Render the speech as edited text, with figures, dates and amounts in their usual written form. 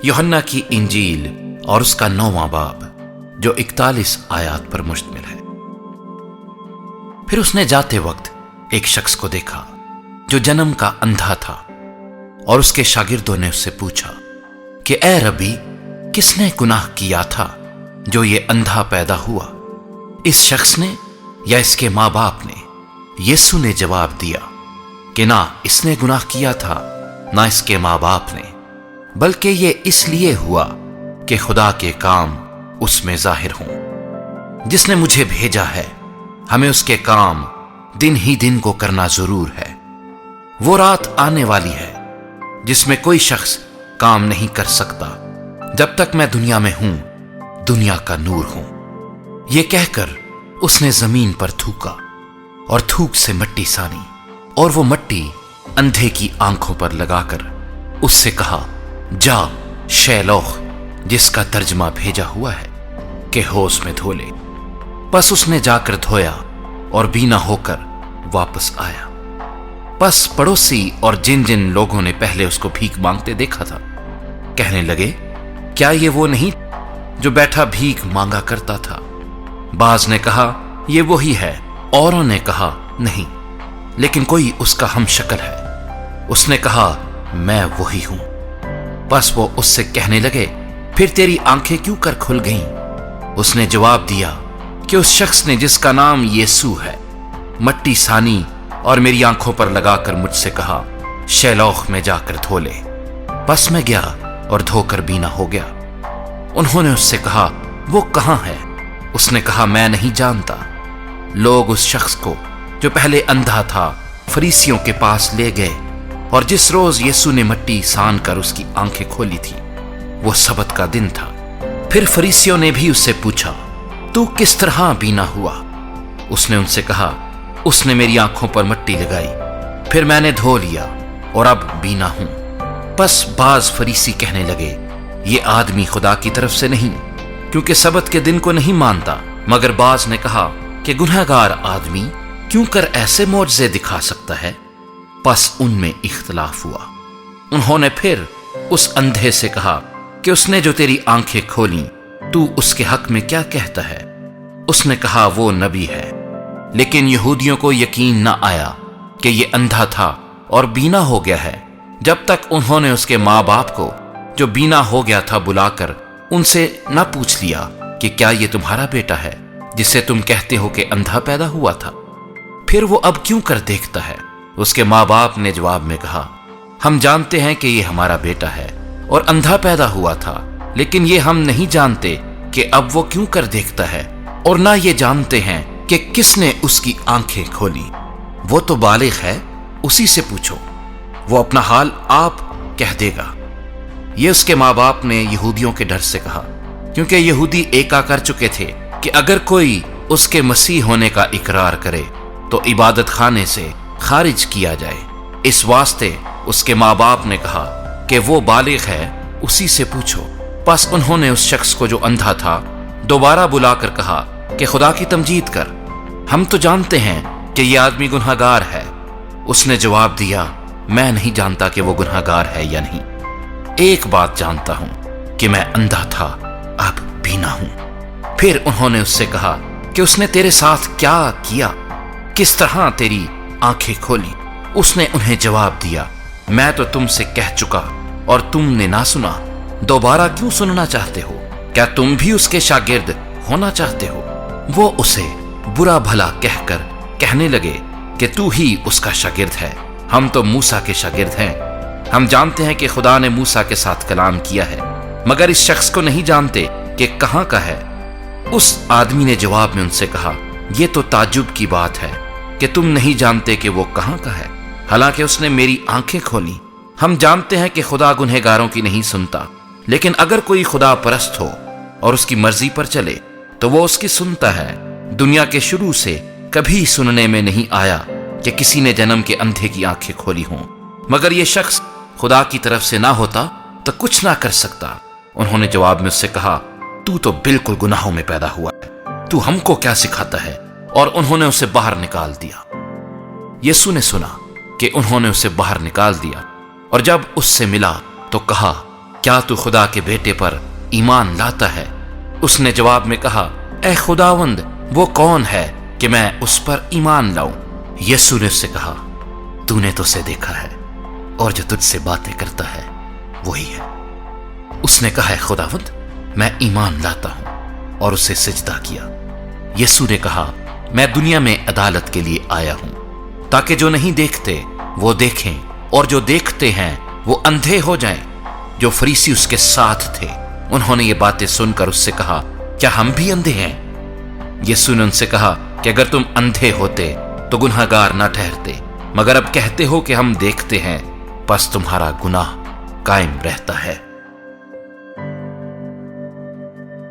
यूहन्ना की इंजील और उसका 9वां बाब जो 41 आयात पर मुश्तमिल है। फिर उसने जाते वक्त एक शख्स को देखा जो जन्म का अंधा था, और उसके शागिर्दों ने उससे पूछा कि ए रबी, किसने गुनाह किया था जो ये अंधा पैदा हुआ, इस शख्स ने या इसके माँ बाप ने? यीशु ने जवाब दिया कि ना इसने गुनाह किया था ना इसके माँ बाप ने, बल्कि ये इसलिए हुआ कि खुदा के काम उसमें जाहिर हों। जिसने मुझे भेजा है, हमें उसके काम दिन ही दिन को करना जरूर है। वो रात आने वाली है जिसमें कोई शख्स काम नहीं कर सकता जब तक मैं दुनिया में हूं, दुनिया का नूर हूं। ये कहकर उसने जमीन पर थूका और थूक से मिट्टी सानी, और वो मिट्टी अंधे की आंखों पर लगाकर उससे कहा, जा शैलोख, जिसका तर्जमा भेजा हुआ है, कि होश में धो ले। बस उसने जाकर धोया और बीना होकर वापस आया। बस पड़ोसी और जिन जिन लोगों ने पहले उसको भीख मांगते देखा था कहने लगे, क्या ये वो नहीं जो बैठा भीख मांगा करता था? बाज ने कहा, ये वही है। औरों ने कहा, नहीं, लेकिन कोई उसका हम शक्ल है। उसने कहा, मैं वही हूं। बस वो उससे कहने लगे, फिर तेरी आंखें क्यों कर खुल गईं? उसने जवाब दिया कि उस शख्स ने जिसका नाम यीशु है मट्टी सानी और मेरी आंखों पर लगाकर मुझसे कहा, शैलोख में जाकर धो ले। बस मैं गया और धोकर बीना हो गया। उन्होंने उससे कहा, वो कहां है? उसने कहा, मैं नहीं जानता। लोग उस शख्स को जो पहले अंधा था फरीसियों के पास ले गए, और जिस रोज यीशु ने मट्टी सान कर उसकी आंखें खोली थी वो सबत का दिन था। फिर फरीसियों ने भी उससे पूछा, तू किस तरह बीना हुआ? उसने उनसे कहा, उसने मेरी आंखों पर मट्टी लगाई, फिर मैंने धो लिया और अब बीना हूं। बस बाज फरीसी कहने लगे, ये आदमी खुदा की तरफ से नहीं, क्योंकि सबत के दिन को नहीं मानता। मगर बाज ने कहा कि गुनहगार आदमी क्यों कर ऐसे मौजज़े दिखा सकता है? बस उनमें इख्तलाफ हुआ। उन्होंने फिर उस अंधे से कहा कि उसने जो तेरी आंखें खोली, तू उसके हक में क्या कहता है? उसने कहा, वो नबी है। लेकिन यहूदियों को यकीन न आया कि ये अंधा था और बीना हो गया है, जब तक उन्होंने उसके माँ बाप को जो बीना हो गया था बुलाकर उनसे न पूछ लिया कि क्या ये तुम्हारा बेटा है जिसे तुम कहते हो कि अंधा पैदा हुआ था? फिर वो अब क्यों कर देखता है? उसके माँ बाप ने जवाब में कहा, हम जानते हैं कि ये हमारा बेटा है और अंधा पैदा हुआ था, लेकिन ये हम नहीं जानते कि अब वो क्यों कर देखता है, और ना ये जानते हैं कि किसने उसकी आंखें खोली। वो तो बालिग है, उसी से पूछो, वो अपना हाल आप कह देगा। ये उसके माँ बाप ने यहूदियों के डर से कहा, क्योंकि यहूदी एका कर चुके थे कि अगर कोई उसके मसीह होने का इकरार करे तो इबादत खाने से खारिज किया जाए। इस वास्ते उसके माँ बाप ने कहा कि वो बालिग है, उसी से पूछो। बस उन्होंने उस शख्स को जो अंधा था दोबारा बुलाकर कहा कि खुदा की तमजीद कर, हम तो जानते हैं कि ये आदमी गुनहगार है। उसने जवाब दिया, मैं नहीं जानता कि वो गुनहगार है या नहीं। एक बात जानता हूं कि मैं अंधा था, अब बीना हूं। फिर उन्होंने उससे कहा कि उसने तेरे साथ क्या किया, किस तरह तेरी आंखें खोली? उसने उन्हें जवाब दिया, मैं तो तुमसे कह चुका और तुमने ना सुना, दोबारा क्यों सुनना चाहते हो? क्या तुम भी उसके शागिर्द होना चाहते हो? वो उसे बुरा भला कहकर कहने लगे कि तू ही उसका शागिर्द है, हम तो मूसा के शागिर्द हैं। हम जानते हैं कि खुदा ने मूसा के साथ कलाम किया है, मगर इस शख्स को नहीं जानते कि कहां का है। उस आदमी ने जवाब में उनसे कहा, यह तो ताज्जुब की बात है कि तुम नहीं जानते कि वो कहां का है, हालांकि उसने मेरी आंखें खोली। हम जानते हैं कि खुदा गुनहगारों की नहीं सुनता, लेकिन अगर कोई खुदा परस्त हो और उसकी मर्जी पर चले तो वो उसकी सुनता है। दुनिया के शुरू से कभी सुनने में नहीं आया कि किसी ने जन्म के अंधे की आंखें खोली हों, मगर ये शख्स खुदा की तरफ से ना होता तो कुछ ना कर सकता। उन्होंने जवाब में उससे कहा, तू तो बिल्कुल गुनाहों में पैदा हुआ है, तू हमको क्या सिखाता है? और उन्होंने उसे बाहर निकाल दिया। यीशु ने सुना कि उन्होंने उसे बाहर निकाल दिया, और जब उससे मिला तो कहा, क्या तू खुदा के बेटे पर ईमान लाता है? उसने जवाब में कहा, ऐ खुदावंद, वो कौन है कि मैं उस पर ईमान लाऊं? यीशु ने उससे कहा, तूने तो उसे देखा है और जो तुझसे बातें करता है वही है। उसने कहा, है खुदावंद, मैं ईमान लाता हूं, और उसे सिजदा किया। यीशु ने कहा, मैं दुनिया में अदालत के लिए आया हूं, ताकि जो नहीं देखते वो देखें और जो देखते हैं वो अंधे हो जाएं। जो फरीसी उसके साथ थे उन्होंने ये बातें सुनकर उससे कहा, क्या हम भी अंधे हैं? यीशु ने उनसे कहा कि अगर तुम अंधे होते तो गुनहगार ना ठहरते, मगर अब कहते हो कि हम देखते हैं, बस तुम्हारा गुनाह कायम रहता है।